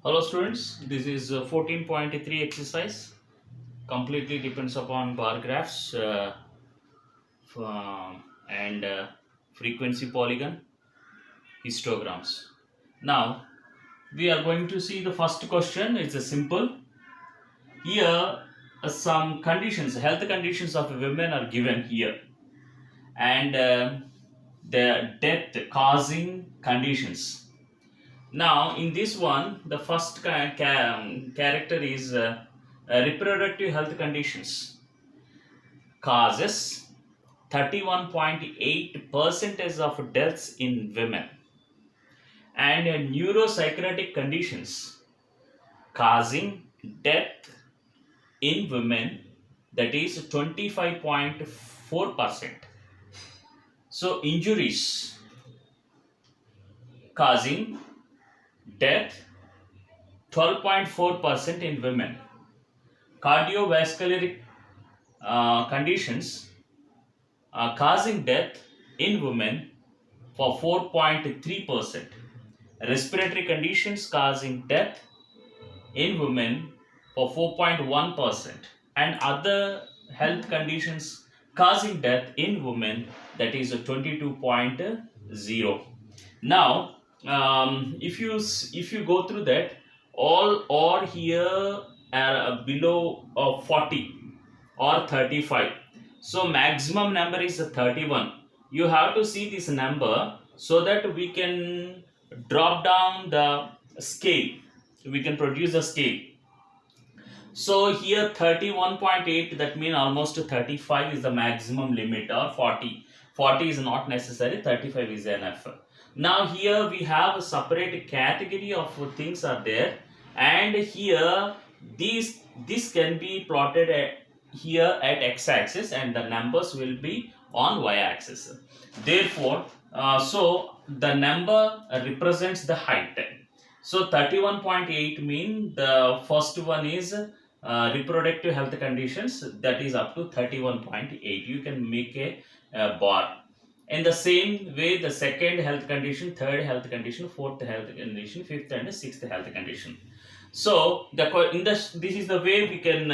Hello students, this is 14.3 exercise. Completely depends upon bar graphs and frequency polygon histograms. Now we are going to see the first question. It's a simple. Here some conditions, health conditions of women are given here, and the death causing conditions. Now, in this one, the first character is reproductive health conditions causes 31.8 percentage of deaths in women, and neuropsychiatric conditions causing death in women, that is 25.4%. So, injuries causing death 12.4% in women, cardiovascular conditions causing death in women for 4.3%, respiratory conditions causing death in women for 4.1%, and other health conditions causing death in women, that is 22.0. Now, if you go through that, all or here are below 40 or 35. So maximum number is 31. You have to see this number so that we can drop down the scale. We can produce a scale. So here 31.8, that means almost 35 is the maximum limit, or 40. 40 is not necessary, 35 is enough. Now here we have a separate category of things are there, and here this can be plotted here at x-axis, and the numbers will be on y-axis. Therefore, so the number represents the height. So 31.8 mean the first one is reproductive health conditions, that is up to 31.8. You can make a bar. In the same way, the second health condition, third health condition, fourth health condition, fifth and sixth health condition. So this is the way we can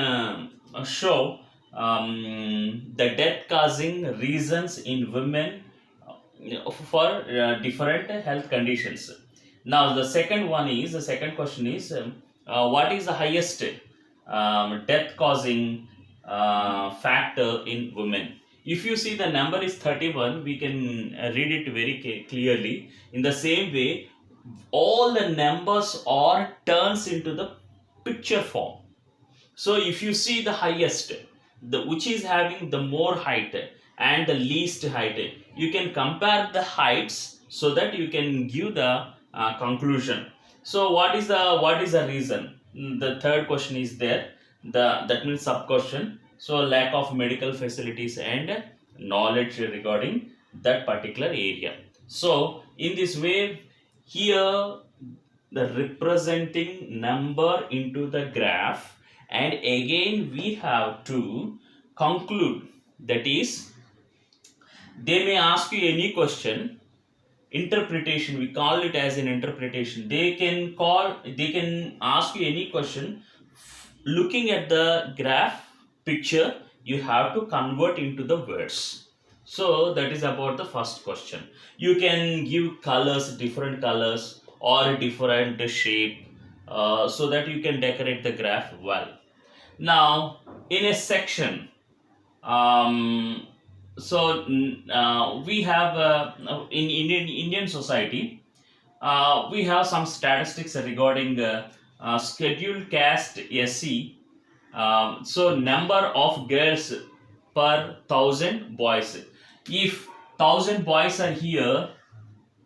show the death causing reasons in women for different health conditions. Now the second question is what is the highest death causing factor in women? If you see the number is 31, we can read it very clearly. In the same way, all the numbers are turns into the picture form. So if you see the highest, which is having the more height and the least height, you can compare the heights so that you can give the conclusion. So what is the reason? The third question is there. That means sub question. So lack of medical facilities and knowledge regarding that particular area. So in this way, here the representing number into the graph, and again we have to conclude, that is they may ask you any question, interpretation, we call it as an interpretation. They can ask you any question. Looking at the graph picture, you have to convert into the words. So that is about the first question. You can give colors, different colors or different shape, so that you can decorate the graph well. Now in a section, um, we have in Indian society, we have some statistics regarding scheduled caste SC. So number of girls per thousand boys. If 1,000 boys are here,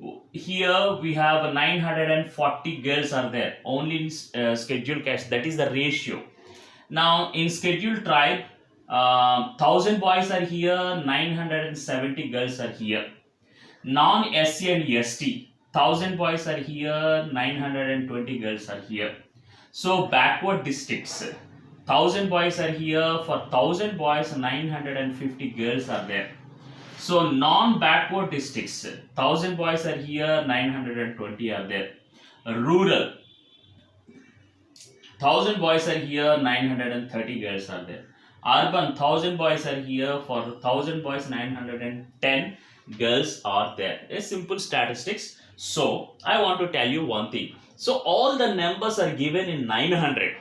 we have 940 girls are there only in scheduled caste. That is the ratio. Now in scheduled tribe, 1,000 boys are here, 970 girls are here. Non-SC and ST, 1,000 boys are here, 920 girls are here. So backward districts, 1,000 boys are here, for 1,000 boys 950 girls are there. So non-backward districts, 1,000 boys are here, 920 are there. Rural, 1000 boys are here, 930 girls are there. Urban, 1000 boys are here, for 1000 boys 910 girls are there. A simple statistics. So I want to tell you one thing. So all the numbers are given in 900.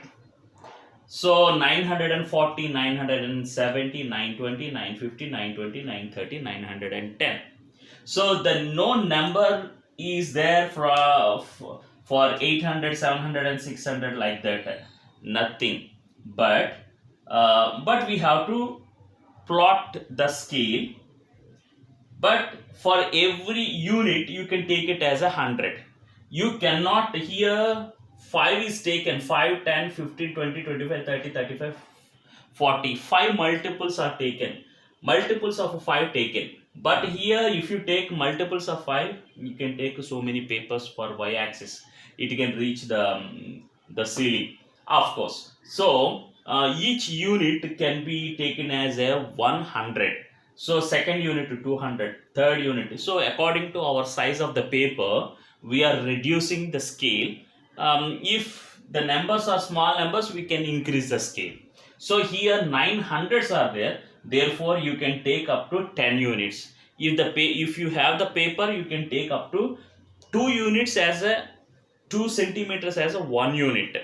So 940, 970, 920, 950, 920, 930, 910. So the no number is there for 800, 700 and 600 like that. Nothing. But we have to plot the scale. But for every unit you can take it as 100. You cannot here 5 is taken, 5, 10, 15, 20, 25, 30, 35, 40. 5 multiples are taken. Multiples of 5 taken. But here if you take multiples of 5, you can take so many papers for y-axis. It can reach the ceiling, of course. So each unit can be taken as a 100. So second unit to 200, third unit. So according to our size of the paper, we are reducing the scale. If the numbers are small numbers, we can increase the scale. So here 900s are there, therefore you can take up to 10 units. If you have the paper, you can take up to 2 units as a 2 centimeters as a 1 unit.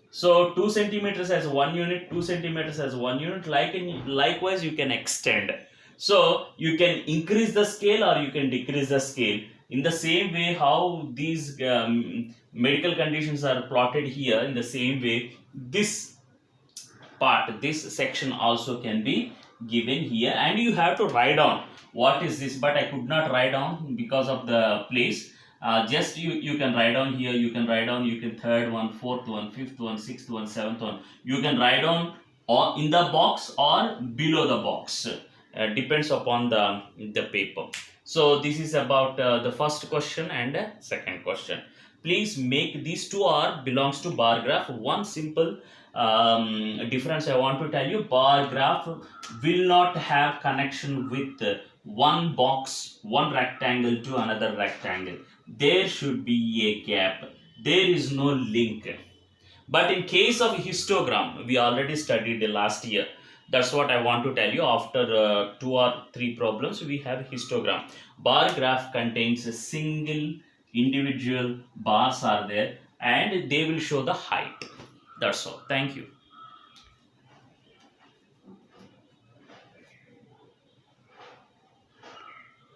So 2 centimeters as 1 unit, 2 centimeters as 1 unit. Likewise, you can extend. So you can increase the scale or you can decrease the scale. In the same way, how these medical conditions are plotted here, in the same way, this this section also can be given here, and you have to write down what is this. But I could not write down because of the place. Just you can write down here, you can write down, you can third one, fourth one, fifth one, sixth one, seventh one. You can write down or in the box or below the box. Depends upon the paper. So this is about the first question and second question. Please make these two are belongs to bar graph. One simple difference I want to tell you: bar graph will not have connection with one box, one rectangle to another rectangle. There should be a gap. There is no link. But in case of histogram, we already studied the last year. That's what I want to tell you. After 2 or 3 problems, we have histogram. Bar graph contains a single individual bars are there, and they will show the height. That's all. Thank you.